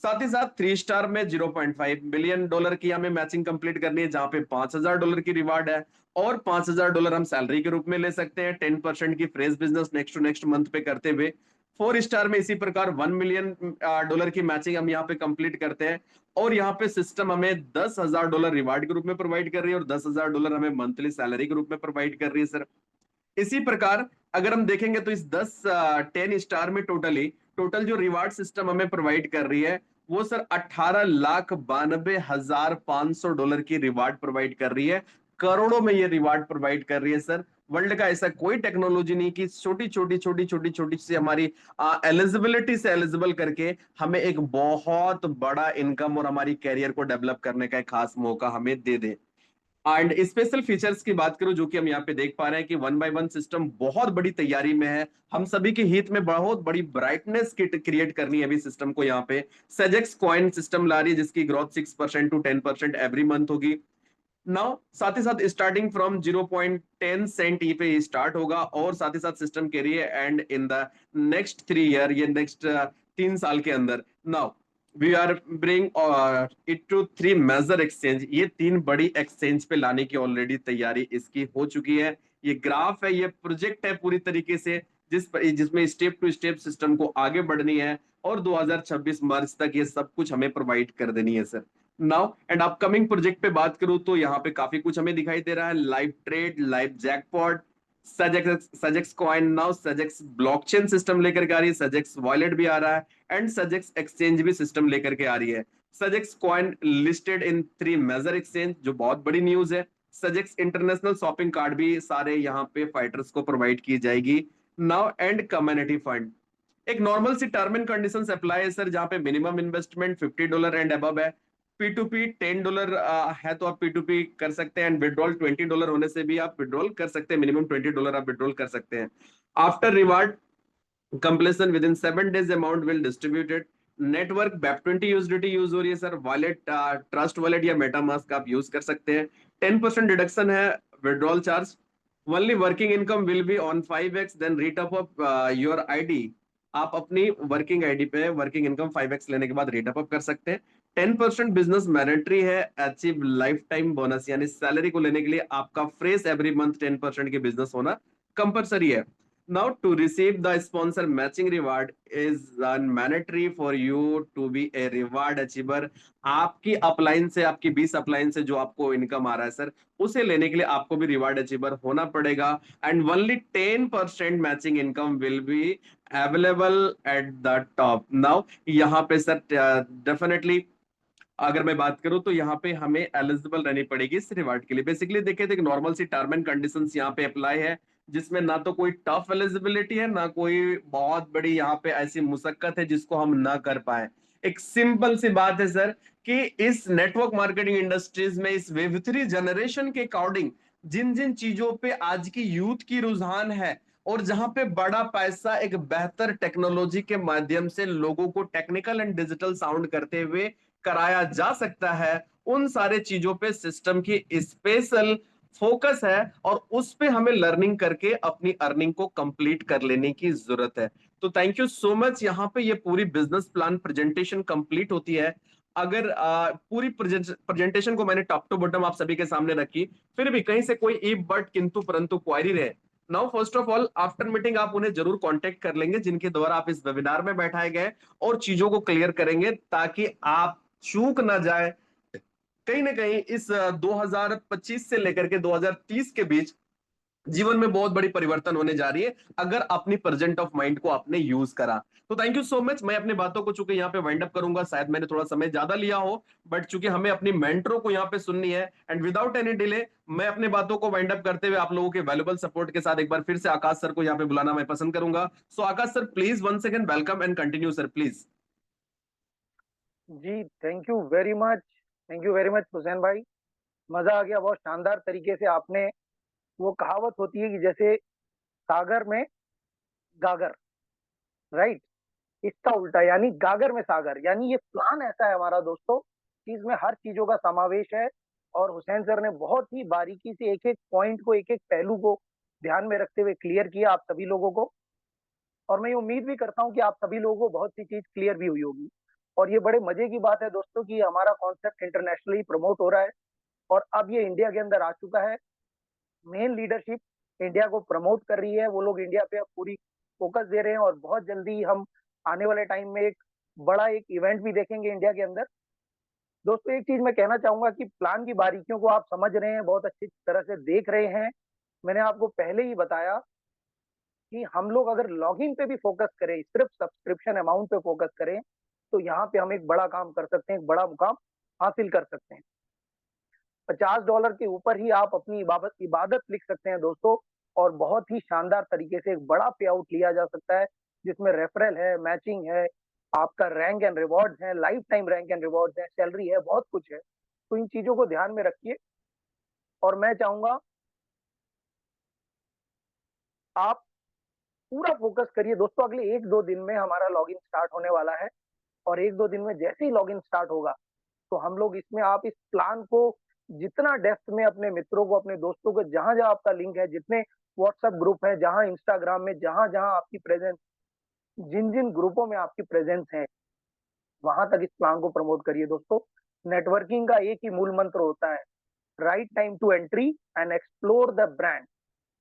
साथ ही साथ 3 स्टार में $0.5 मिलियन की हमें मैचिंग कंप्लीट करनी है, जहां पे $5,000 की रिवार्ड है, और $5,000 हम सैलरी के रूप में ले सकते हैं 10% की fresh business next to next month पे करते हुए। 4 स्टार में इसी प्रकार $1 मिलियन की मैचिंग हम यहाँ पे कंप्लीट करते हैं, और यहाँ पे सिस्टम हमें $10,000 रिवार्ड के रूप में प्रोवाइड कर रही है, और $10,000 हमें मंथली सैलरी के रूप में प्रोवाइड कर रही है सर। इसी प्रकार अगर हम देखेंगे तो इस 10 स्टार में टोटल जो रिवार्ड सिस्टम हमें प्रोवाइड कर रही है, वो सर $18,92,500 की रिवार्ड प्रोवाइड कर रही है। करोड़ों में ये रिवार्ड प्रोवाइड कर रही है सर। वर्ल्ड का ऐसा कोई टेक्नोलॉजी नहीं कि छोटी छोटी सी हमारी एलिजिबिलिटी से एलिजिबल करके हमें एक बहुत बड़ा इनकम और हमारी कैरियर को डेवलप करने का एक खास मौका हमें दे दे। एंड स्पेशल फीचर्स की बात करूं, जो कि हम यहाँ पे देख पा रहे हैं कि 1 बाय 1 सिस्टम बहुत बड़ी तैयारी में है। हम सभी के हित में बहुत बड़ी ब्राइटनेस किट क्रिएट करनी है अभी सिस्टम को। यहाँ पे सेजेक्स कॉइन सिस्टम ला रही है, जिसकी ग्रोथ 6% to 10% एवरी मंथ होगी। नाउ साथ ही साथ स्टार्टिंग फ्रॉम 0.10 सेंट पे स्टार्ट होगा, और साथ ही साथ सिस्टम के लिए and in the next 3 year, ये नेक्स्ट 3 साल के अंदर। Now we are bring it to 3 major exchange, ये 3 बड़ी एक्सचेंज पे लाने की ऑलरेडी तैयारी इसकी हो चुकी है। ये ग्राफ है, ये प्रोजेक्ट है पूरी तरीके से, जिसमें स्टेप टू स्टेप सिस्टम को आगे बढ़नी है, और 2026 मार्च तक ये सब कुछ हमें प्रोवाइड कर देनी है sir. Now and upcoming project पे बात करूं तो यहाँ पे काफी कुछ हमें दिखाई दे रहा है। Live trade, live jackpot, Sajex Sajex coin, now Sajex blockchain system लेकर के आ रही है, सजेक्स वॉलेट भी आ रहा है, एंड सजेक्स एक्सचेंज भी सिस्टम लेकर के आ रही है। Sajex coin listed in 3 major exchange, जो बहुत बड़ी न्यूज है। सजेक्स इंटरनेशनल शॉपिंग कार्ड भी सारे यहाँ पे फाइटर्स को प्रोवाइड की जाएगी। नाउ एंड कम्युनिटी फंड, एक नॉर्मल सी टर्म एंड कंडीशंस अप्लाई है सर, जहां पे मिनिमम इन्वेस्टमेंट $50 एंड अबव है। P2P $10 है तो आप P2P कर सकते हैं, एंड विड्रॉल $20 होने से भी आप विड्रॉल कर सकते हैं, मिनिमम $20 आप विड्रॉल कर सकते हैं। After reward completion within 7 days amount will distributed. Network BEP20 USDT use हो रही है सर, वॉलेट ट्रस्ट वॉलेट या मेटामास्क आप यूज कर सकते हैं। 10% डिडक्शन है withdrawal charge. Only working income will be on 5x, then रीटअप ऑफ योर आईडी। आप अपनी वर्किंग आईडी पे वर्किंग इनकम 5x लेने के बाद रीटअप अप कर सकते हैं। 10% बिजनेस मैंडेटरी है, अचीव लाइफ टाइम बोनस, यानी सैलरी को लेने के लिए आपका फ्रेश एवरी मंथ 10% के बिजनेस होना कंपलसरी है। Now, to receive the sponsor matching reward is mandatory for you to be a reward achiever। आपकी अपलाइन से, आपकी 20 अपलाइन से जो आपको इनकम आ रहा है सर, उसे लेने के लिए आपको भी रिवार्ड अचीवर होना पड़ेगा। And only 10% matching income will be available at the top. Now यहाँ पे सर डेफिनेटली अगर मैं बात करूं तो यहाँ पे हमें एलिजिबल रहनी पड़ेगी इस रिवार्ड के लिए। बेसिकली देखिए तो एक नॉर्मल सी टर्म एंड कंडीशंस यहाँ पे अप्लाई है, जिसमें ना तो कोई टफ एलिजिबिलिटी है, ना कोई बहुत बड़ी यहाँ पे ऐसी मुशक्कत है जिसको हम ना कर पाए। एक सिंपल सी बात है सर, कि इस नेटवर्क मार्केटिंग इंडस्ट्रीज में इस वेब 3 जनरेशन के अकॉर्डिंग जिन जिन चीजों पे आज की यूथ की रुझान है, और जहां पे बड़ा पैसा एक बेहतर टेक्नोलॉजी के माध्यम से लोगों को टेक्निकल एंड डिजिटल साउंड करते हुए कराया जा सकता है, उन सारे चीजों पे सिस्टम की स्पेशल फोकस है, और उस पे हमें लर्निंग करके अपनी अर्निंग को कंप्लीट कर लेने की जरूरत है। तो थैंक यू सो मच। यहाँ पे ये पूरी बिजनेस प्लान प्रेजेंटेशन कंप्लीट होती है। अगर पूरी प्रेजेंटेशन को मैंने टॉप टू बॉटम आप सभी के सामने रखी, फिर भी कहीं से कोई इफ बट किंतु परंतु क्वारी रहे, now first of all after meeting आप उन्हें जरूर कांटेक्ट कर लेंगे जिनके द्वारा आप इस वेबिनार में बैठाए गए, और चीजों को क्लियर करेंगे, ताकि आप चूक ना जाए। कहीं ना कहीं इस 2025 से लेकर के 2030 के बीच जीवन में बहुत बड़ी परिवर्तन होने जा रही है, अगर अपनी प्रेजेंट ऑफ माइंड को आपने यूज करा। तो थैंक यू सो मच। मैं अपनी बातों को चूंकि यहाँ पे वाइंड अप करूंगा, शायद मैंने थोड़ा समय ज्यादा लिया हो, बट चूंकि हमें अपनी मेंटरों को यहाँ पे सुननी है, एंड विदाउट एनी डिले मैं अपनी बातों को वाइंड अप करते हुए आप लोगों के वैल्यूबल सपोर्ट के साथ एक बार फिर से आकाश सर को यहाँ पे बुलाना मैं पसंद करूंगा। So Akash sir please one second welcome and continue sir please. जी, thank you very much Hussain भाई। मजा आ गया, बहुत शानदार तरीके से आपने, वो कहावत होती है कि जैसे सागर में गागर, राइट, इसका उल्टा यानी गागर में सागर, यानी ये प्लान ऐसा है हमारा दोस्तों कि इसमें हर चीजों का समावेश है। और हुसैन सर ने बहुत ही बारीकी से एक एक पॉइंट को, एक एक पहलू को ध्यान में रखते हुए क्लियर किया आप सभी लोगों को। और मैं ये उम्मीद भी करता हूँ कि आप सभी लोगों को बहुत सी चीज क्लियर भी हुई होगी। और ये बड़े मजे की बात है दोस्तों कि हमारा कॉन्सेप्ट इंटरनेशनली प्रमोट हो रहा है, और अब ये इंडिया के अंदर आ चुका है। मेन लीडरशिप इंडिया को प्रमोट कर रही है, वो लोग इंडिया पे अब पूरी फोकस दे रहे हैं, और बहुत जल्दी हम आने वाले टाइम में एक बड़ा एक इवेंट भी देखेंगे इंडिया के अंदर। दोस्तों एक चीज मैं कहना चाहूंगा कि प्लान की बारीकियों को आप समझ रहे हैं, बहुत अच्छी तरह से देख रहे हैं। मैंने आपको पहले ही बताया कि हम लोग अगर लॉगिन पे भी फोकस करें, सिर्फ सब्सक्रिप्शन अमाउंट पे फोकस करें, तो यहाँ पे हम एक बड़ा काम कर सकते हैं, एक बड़ा मुकाम हासिल कर सकते हैं। $50 के ऊपर ही आप अपनी इबादत इबादत लिख सकते हैं दोस्तों, और बहुत ही शानदार तरीके से एक बड़ा पे आउट लिया जा सकता है, जिसमें रेफरल है, मैचिंग है, आपका रैंक एंड रिवॉर्ड्स है, life time rank and rewards है, सैलरी है, बहुत कुछ है। तो इन चीजों को ध्यान में रखिए, और मैं चाहूंगा आप पूरा फोकस करिए दोस्तों। अगले 1-2 दिन में हमारा लॉगिन स्टार्ट होने वाला है, और 1-2 दिन में जैसे ही लॉगिन स्टार्ट होगा, तो हम लोग इसमें, आप इस प्लान को जितना डेप्थ में अपने मित्रों को, अपने दोस्तों को, जहां जहां आपका लिंक है, जितने व्हाट्सएप ग्रुप है, जहां इंस्टाग्राम में, जहां जहां आपकी प्रेजेंस, जिन जिन ग्रुपों में आपकी प्रेजेंस है, वहां तक इस प्लान को प्रमोट करिए दोस्तों। नेटवर्किंग का एक ही मूल मंत्र होता है, right time to entry and explore the brand.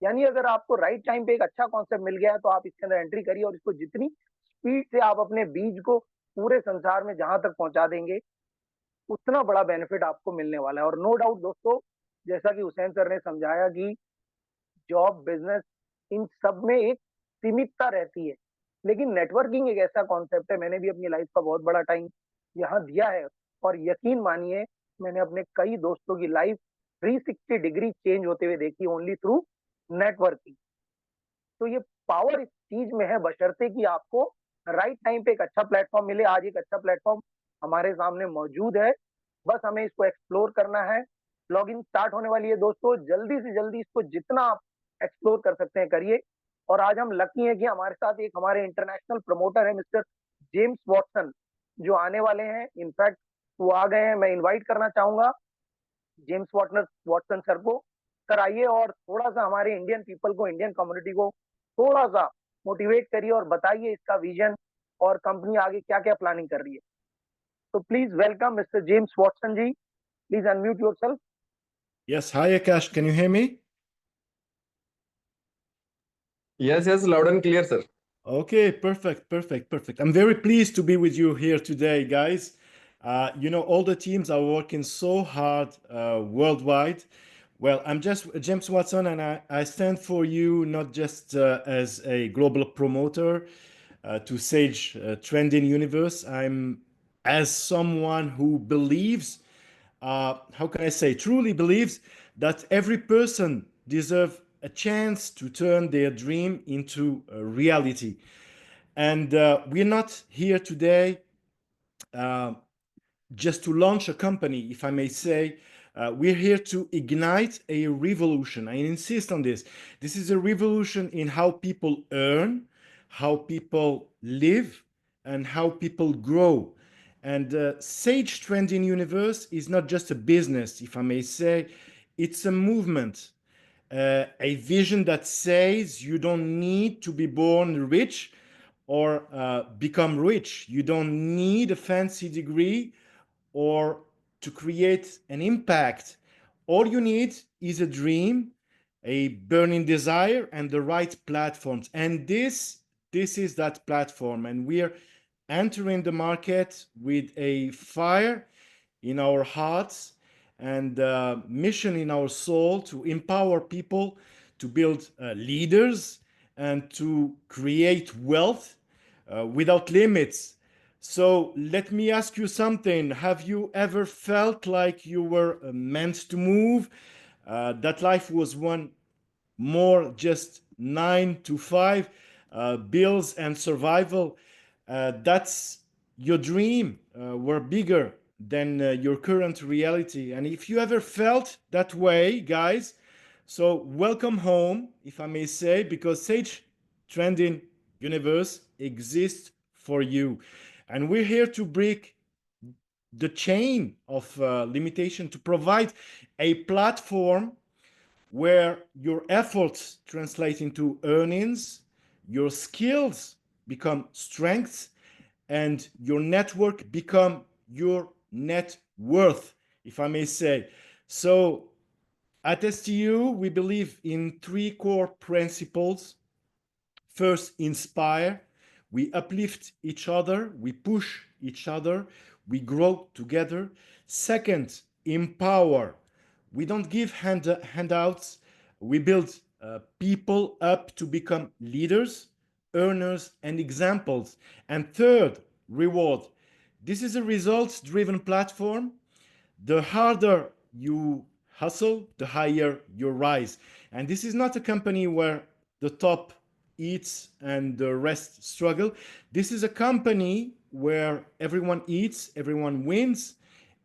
यानी अगर आपको राइट टाइम पे एक अच्छा कॉन्सेप्ट मिल गया है तो आप इसके अंदर एंट्री करिए, और इसको जितनी स्पीड से आप अपने बीज को पूरे संसार में जहां तक पहुंचा देंगे, उतना बड़ा बेनिफिट आपको मिलने वाला है। और नो डाउट दोस्तों, जैसा कि हुसैन सर ने समझाया कि जॉब, बिजनेस, इन सब में एक सीमितता रहती है, लेकिन नेटवर्किंग एक ऐसा कॉन्सेप्ट है, मैंने भी अपनी लाइफ का बहुत बड़ा टाइम यहाँ दिया है, और यकीन मानिए मैंने अपने कई दोस्तों की लाइफ 360 डिग्री चेंज होते हुए देखी, ओनली थ्रू नेटवर्किंग। तो ये पावर इस चीज में है, बशर्ते कि आपको राइट टाइम पे एक अच्छा प्लेटफॉर्म मिले। आज एक अच्छा प्लेटफॉर्म हमारे सामने मौजूद है, बस हमें इसको एक्सप्लोर करना है। लॉगिन स्टार्ट होने वाली है दोस्तों, जल्दी से जल्दी इसको जितना आप एक्सप्लोर कर सकते हैं करिए। और आज हम लकी हैं कि हमारे साथ एक हमारे इंटरनेशनल प्रमोटर है, मिस्टर जेम्स वॉटसन, जो आने वाले हैं। इनफैक्ट वो आ गए हैं, मैं इनवाइट करना चाहूंगा जेम्स वॉटनर वॉटसन सर को। सर आइए और थोड़ा सा हमारे इंडियन पीपल को, इंडियन कम्युनिटी को थोड़ा सा मोटिवेट करिए और बताइए इसका विजन और कंपनी आगे क्या क्या प्लानिंग कर रही है। तो please welcome mister James Watson ji, please unmute yourself. Yes, hi Akash, can you hear me? Yes, loud and clear, sir. Okay, perfect. I'm very pleased to be with you here today, guys. All the teams are working so hard worldwide. Well, I'm just James Watson, and I stand for you not just as a global promoter to Sage Trending Universe. I'm as someone who believes, how can I say, truly believes that every person deserves a chance to turn their dream into a reality. And we're not here today uh, just to launch a company, if I may say. We're here to ignite a revolution. I insist on this. This is a revolution in how people earn, how people live, and how people grow. And Sage Trending Universe is not just a business, if I may say, it's a movement, a vision that says you don't need to be born rich or become rich. You don't need a fancy degree or to create an impact. All you need is a dream, a burning desire, and the right platforms. And this is that platform. And we're entering the market with a fire in our hearts and mission in our soul to empower people to build leaders and to create wealth without limits. So let me ask you something. Have you ever felt like you were meant to move? That life was one more just 9 to 5, bills and survival. That's your dream were bigger than your current reality. And if you ever felt that way, guys, so welcome home, if I may say, because Sage Trending Universe exists for you. And we're here to break the chain of limitation, to provide a platform where your efforts translate into earnings, your skills become strengths, and your network become your net worth, if I may say. So at STU, we believe in 3 core principles. First, inspire. We uplift each other, we push each other, we grow together. Second, empower. We don't give handouts, we build people up to become leaders, earners, and examples. And third, reward. This is a results driven platform. The harder you hustle, the higher you rise. And this is not a company where the top eats and the rest struggle. This is a company where everyone eats, everyone wins,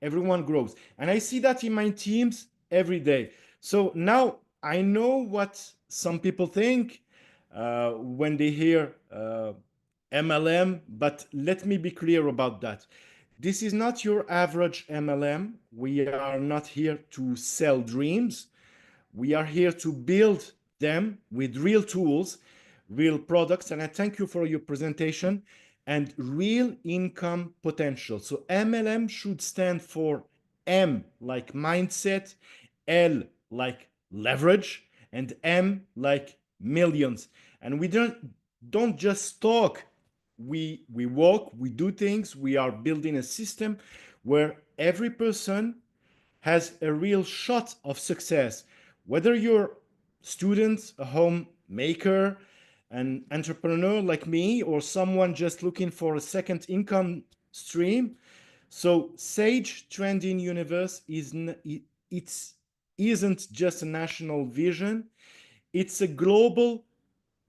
everyone grows. And I see that in my teams every day. So now I know what some people think when they hear MLM, but let me be clear about that. This is not your average MLM. We are not here to sell dreams. We are here to build them with real tools, real products. And I thank you for your presentation and real income potential. So MLM should stand for M like mindset, L like leverage, and M like millions. And we don't just talk. We walk, we do things. We are building a system where every person has a real shot of success. Whether you're student, a homemaker, an entrepreneur like me, or someone just looking for a second income stream. So Sage Trending Universe isn't just a national vision, it's a global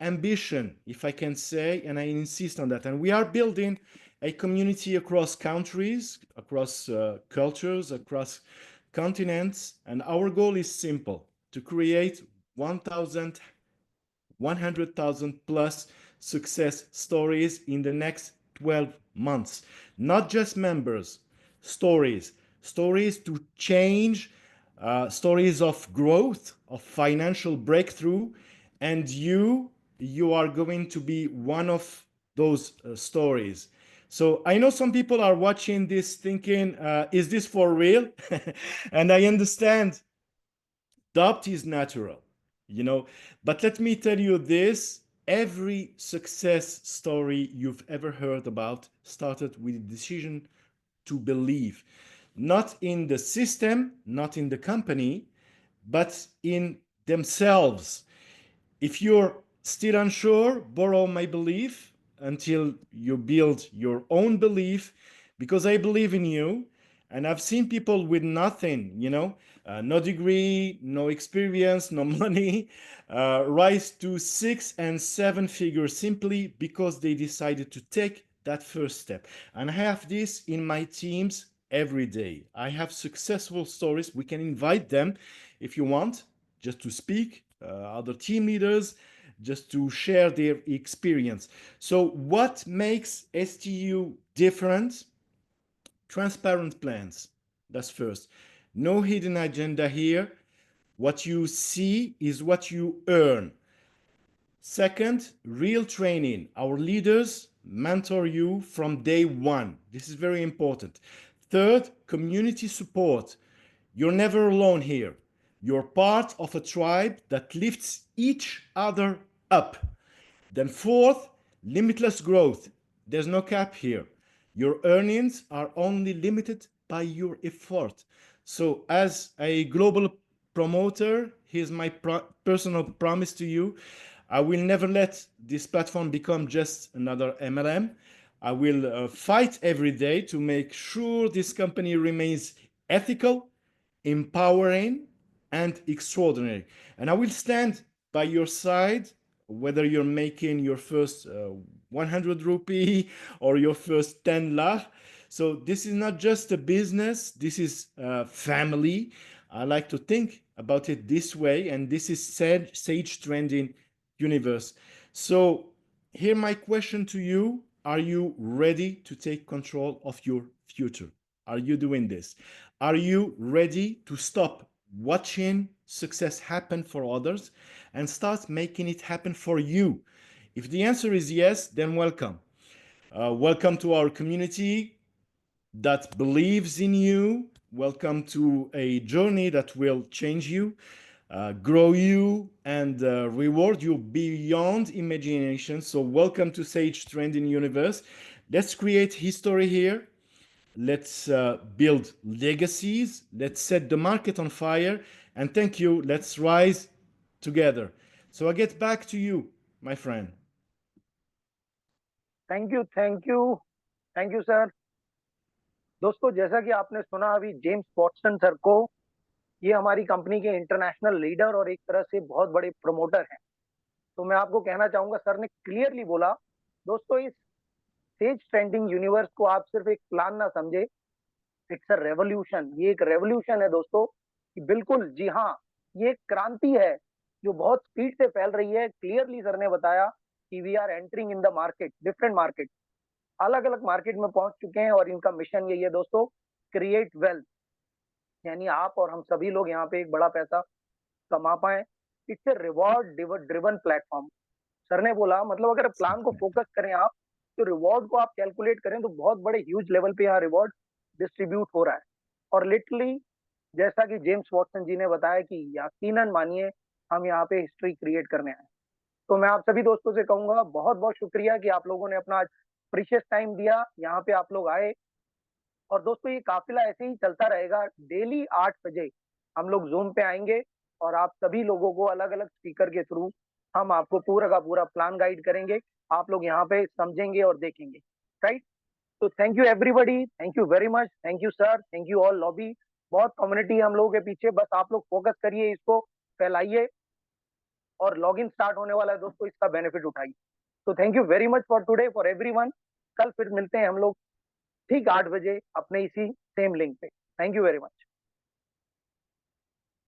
ambition, if I can say, and I insist on that. And we are building a community across countries, across cultures, across continents. And our goal is simple: to create 100,000 plus success stories in the next 12 months. Not just members, stories to change, stories of growth, of financial breakthrough. And you are going to be one of those stories. So I know some people are watching this thinking, is this for real? And I understand doubt is natural, but let me tell you this: every success story you've ever heard about started with a decision to believe, not in the system, not in the company, but in themselves. If you're still unsure, borrow my belief until you build your own belief, because I believe in you. And I've seen people with nothing, no degree, no experience, no money, rise to 6 and 7 figures simply because they decided to take that first step. And I have this in my teams every day. I have successful stories. We can invite them if you want, just to speak, other team leaders, just to share their experience. So what makes STU different? Transparent plans. That's first. No hidden agenda here. What you see is what you earn. Second, real training. Our leaders mentor you from day one. This is very important. Third, community support. You're never alone here. You're part of a tribe that lifts each other up. Then fourth, limitless growth. There's no cap here. Your earnings are only limited by your effort. So as a global promoter, here's my personal promise to you: I will never let this platform become just another MLM. I will fight every day to make sure this company remains ethical, empowering, and extraordinary. And I will stand by your side, whether you're making your first 100 rupee or your first 10 lakh. So this is not just a business, this is family. I like to think about it this way, and this is Sage Trending Universe. So here my question to you: are you ready to take control of your future? Are you doing this? Are you ready to stop watching success happen for others and start making it happen for you? If the answer is yes, then welcome. Welcome to our community that believes in you. Welcome to a journey that will change you, grow you, and reward you beyond imagination. So welcome to Sage Trending Universe. Let's create history here. Let's build legacies. Let's set the market on fire. And thank you. Let's rise together. So I get back to you, my friend. Thank you, thank you, thank you sir. दोस्तों, जैसा कि आपने सुना अभी जेम्स वॉटसन सर को, ये हमारी कंपनी के इंटरनेशनल लीडर और एक तरह से बहुत बड़े प्रमोटर हैं। तो मैं आपको कहना चाहूंगा, सर ने क्लियरली बोला, दोस्तों इस सेज ट्रेंडिंग यूनिवर्स को आप सिर्फ एक प्लान ना समझे, इट्स अ रेवोल्यूशन। ये एक रेवोल्यूशन है दोस्तों, कि बिल्कुल जी हाँ, ये एक क्रांति है जो बहुत स्पीड से फैल रही है। क्लियरली सर ने बताया कि we are entering in the market, different market. अलग अलग मार्केट में पहुंच चुके हैं और इनका मिशन यही है दोस्तों, क्रिएट वेल्थ, यानी आप और हम सभी लोग यहाँ पे एक बड़ा पैसा कमा पाए। It's a reward driven platform. Sir ने बोला मतलब अगर प्लान को फोकस करें आप, तो रिवॉर्ड को आप कैलकुलेट करें तो बहुत बड़े ह्यूज लेवल पे यहाँ रिवॉर्ड डिस्ट्रीब्यूट हो रहा है। और लिटरली जैसा कि जेम्स वॉटसन जी ने बताया कि यकीनन मानिए हम यहाँ पे हिस्ट्री क्रिएट करने आए। तो मैं आप सभी दोस्तों से कहूंगा बहुत बहुत शुक्रिया कि आप लोगों ने अपना आज प्रीशियस टाइम दिया, यहाँ पे आप लोग आए। और दोस्तों ये काफिला ऐसे ही चलता रहेगा, डेली 8 बजे हम लोग जूम पे आएंगे और आप सभी लोगों को अलग अलग स्पीकर के थ्रू हम आपको पूरा का पूरा प्लान गाइड करेंगे, आप लोग यहाँ पे समझेंगे और देखेंगे, राइट। तो thank you everybody, thank you very much, thank you sir, thank you all lobby. बहुत कम्युनिटी हम लोगों के पीछे, बस आप लोग फोकस करिए, इसको फैलाइए और लॉगिन स्टार्ट होने वाला है दोस्तों, इसका बेनिफिट उठाइए। तो thank you very much for today for everyone. कल फिर मिलते हैं हम लोग ठीक 8 बजे अपने इसी सेम लिंक पे। Thank you very much.